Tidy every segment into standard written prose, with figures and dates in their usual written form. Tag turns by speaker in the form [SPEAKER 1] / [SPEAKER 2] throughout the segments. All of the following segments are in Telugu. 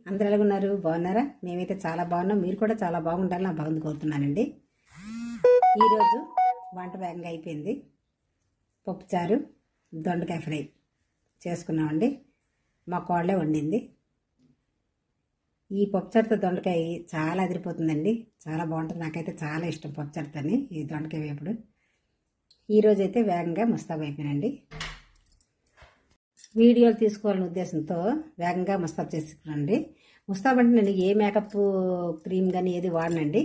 [SPEAKER 1] అందరూ ఎలాగున్నారు? బాగున్నారా? మేమైతే చాలా బాగున్నాం. మీరు కూడా చాలా బాగుండాలని నా భగవంతుని కోరుతున్నానండి. ఈరోజు వంట వేగంగా అయిపోయింది. పప్పుచారు, దొండకాయ ఫ్రై చేసుకున్నామండి. మా కోడలే వండింది. ఈ పప్పుచారుతో దొండకాయ చాలా అదిరిపోతుందండి. చాలా బాగుంటుంది. నాకైతే చాలా ఇష్టం పప్పుచారుతోని ఈ దొండకాయ వేపుడు. ఈరోజు అయితే వేగంగా ముస్తాబు అయిపోయినండి. వీడియోలు తీసుకోవాలనే ఉద్దేశంతో వేగంగా ముస్తాబు చేసుకున్నాండి. ముస్తాబు అంటే నేను ఏ మేకప్ క్రీమ్ కానీ ఏది వాడనండి.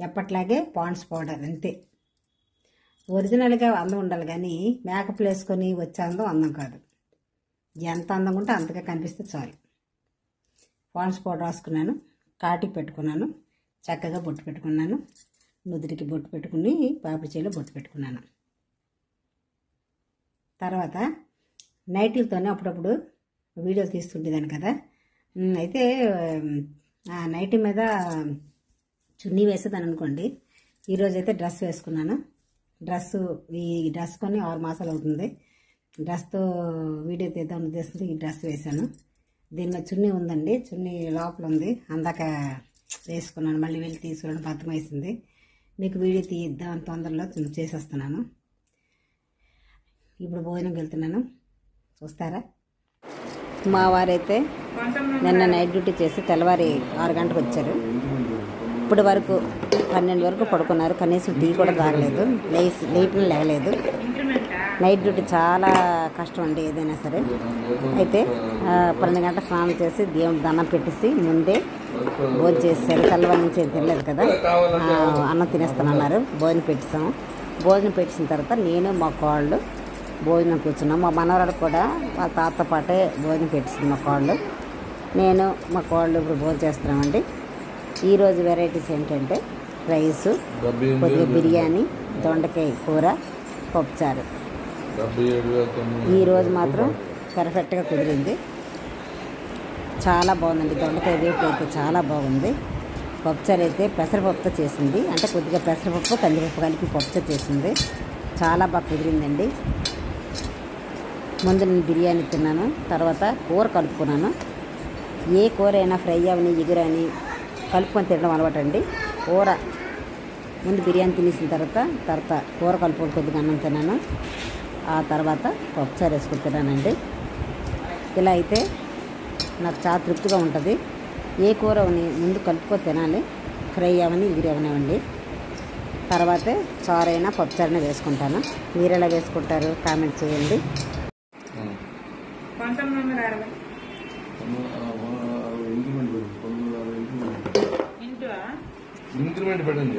[SPEAKER 1] ఎప్పట్లాగే పాండ్స్ పౌడర్ అంతే. ఒరిజినల్గా అందం ఉండాలి కానీ మేకప్లు వేసుకొని వచ్చే అందం కాదు. ఎంత అందంగా ఉంటే అంతగా కనిపిస్తే చాలు. పాండ్స్ పౌడర్ రాసుకున్నాను, కాటికి పెట్టుకున్నాను, చక్కగా బొట్టు పెట్టుకున్నాను, నుదురికి బొట్టు పెట్టుకుని పాపిడి చేలో బొట్టు పెట్టుకున్నాను. తర్వాత నైటీలతోనే అప్పుడప్పుడు వీడియోలు తీస్తుండేదాన్ని కదా. అయితే ఆ నైటీ మీద చున్నీ వేసేదాన్ని అనుకోండి. ఈరోజు అయితే డ్రెస్ వేసుకున్నాను. ఈ డ్రెస్ కొని 6 మాసాలు అవుతుంది. డ్రెస్తో వీడియో తీద్దాం ఉద్దేశంతో ఈ డ్రెస్ వేశాను. దీని మీద చున్నీ ఉందండి. చున్నీ లోపల ఉంది. అందాక వేసుకున్నాను. మళ్ళీ వెళ్ళి తీసుకురావడం బద్ధకం వేసింది. మీకు వీడియో తీద్దాం తొందరలో చేసేస్తున్నాను. ఇప్పుడు భోజనంకి వెళ్తున్నాను, చూస్తారా. మా వారైతే నిన్న నైట్ డ్యూటీ చేసి తెల్లవారి 6 గంటలకు వచ్చారు. ఇప్పటి వరకు 12 వరకు పడుకున్నారు. కనీసం టీ కూడా తాగలేదు, లేగలేదు. నైట్ డ్యూటీ చాలా కష్టం అండి ఏదైనా సరే. అయితే 12 గంటల స్నానం చేసి దేవుడికి దండం పెట్టేసి ముందే భోజనం చేసేసారు. తెల్లవారి నుంచి ఏం తినలేదు కదా, అన్నం తినేస్తానన్నారు. భోజనం పెట్టేసాము. భోజనం పెట్టిన తర్వాత నేను మా కోళ్ళు భోజనం కూర్చున్నాం. మా మనవరాడు కూడా వాళ్ళ తాతతో పాటే భోజనం పెట్టింది మా కోళ్ళు. నేను మా కోళ్ళు ఇప్పుడు భోజనం చేస్తున్నామండి. ఈరోజు వెరైటీస్ ఏంటంటే రైసు, కొద్దిగా బిర్యానీ, దొండకాయ కూర, పప్పుచారు. ఈరోజు మాత్రం పర్ఫెక్ట్గా కుదిరింది. చాలా బాగుందండి. దొండకాయ వేపుడు అయితే చాలా బాగుంది. పప్పుచారు అయితే పెసరపప్పుతో చేసింది. అంటే కొద్దిగా పెసరపప్పు కందిపప్పు కలిపి పప్పుచారు చేసింది. చాలా బాగా కుదిరిందండి. ముందు నేను బిర్యానీ తిన్నాను, తర్వాత కూర కలుపుకున్నాను. ఏ కూర అయినా ఫ్రై అవని ఎగురని కలుపుకొని తినడం అలవాటు అండి. కూర ముందు బిర్యానీ తినేసిన తర్వాత కూర కలుపుకొని కొద్దిగా అన్నం తిన్నాను. ఆ తర్వాత పప్పుచారు వేసుకుని తిన్నానండి. ఇలా అయితే నాకు చాలా తృప్తిగా ఉంటుంది. ఏ కూర అవని ముందు కలుపుకొని తినాలి. ఫ్రై అవని ఎగురు అవనివ్వండి. తర్వాతే చారైనా పప్పుచారైనా వేసుకుంటాను. మీరు ఎలా వేసుకుంటారు కామెంట్ చేయండి.
[SPEAKER 2] ఇంక్రిమెంట్ పెట్టండి.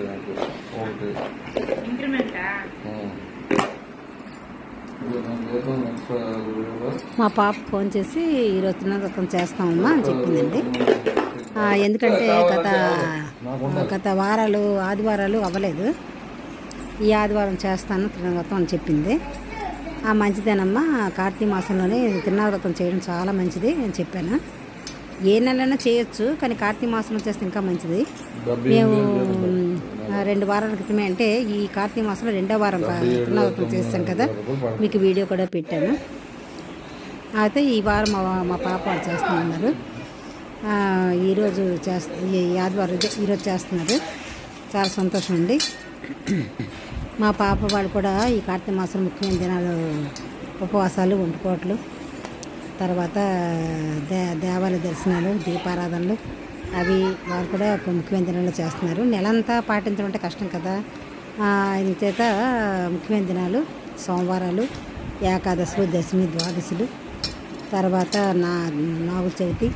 [SPEAKER 1] మా పాప ఫోన్ చేసి ఈరోజు తిన్నదత్తం చేస్తామమ్మా అని చెప్పిందండి. ఎందుకంటే గత ఆదివారాలు అవ్వలేదు. ఈ ఆదివారం చేస్తాను తిన్నదత్తం అని చెప్పింది. మంచిదేనమ్మా, కార్తీక మాసంలోనే తిన్నదత్తం చేయడం చాలా మంచిది అని చెప్పాను. ఏ నెలైనా చేయొచ్చు, కానీ కార్తీక మాసంలో చేస్తే ఇంకా మంచిది. మేము 2 వారాల క్రితమే, అంటే ఈ కార్తీక మాసంలో 2వ వారం తిన్నదత్తం చేస్తాను కదా, మీకు వీడియో కూడా పెట్టాను. అయితే ఈ వారం మా పాప వాళ్ళు చేస్తామన్నారు. ఈరోజు ఈ ఆదివారం ఈరోజు చేస్తున్నారు. చాలా సంతోషం అండి. మా పాప వాళ్ళు కూడా ఈ కార్తీక మాసం ముఖ్యమైన దినాలు ఉపవాసాలు, వండుకోవట్లు, తర్వాత దేవాలయ దర్శనాలు, దీపారాధనలు అవి వారు కూడా ముఖ్యమైన దినాలు చేస్తున్నారు. నెలంతా పాటించడం అంటే కష్టం కదా. చేత ముఖ్యమైన దినాలు సోమవారాలు, ఏకాదశులు, దశమి, ద్వాదశులు, తర్వాత నాగుల చవితి,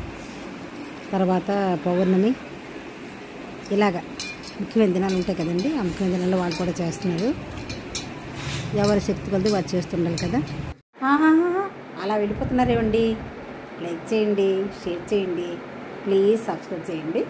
[SPEAKER 1] తర్వాత పౌర్ణమి, ఇలాగా ముఖ్యమైన దినాలు ఉంటాయి కదండి. ఆ ముఖ్యమైన దినాల్లో వాళ్ళు కూడా చేస్తున్నారు. ఎవరి శక్తి కొద్ది వారు చేస్తుండాలి కదా. అలా వెళ్ళిపోతున్నారేమండి. లైక్ చేయండి, షేర్ చేయండి, ప్లీజ్ సబ్స్క్రైబ్ చేయండి.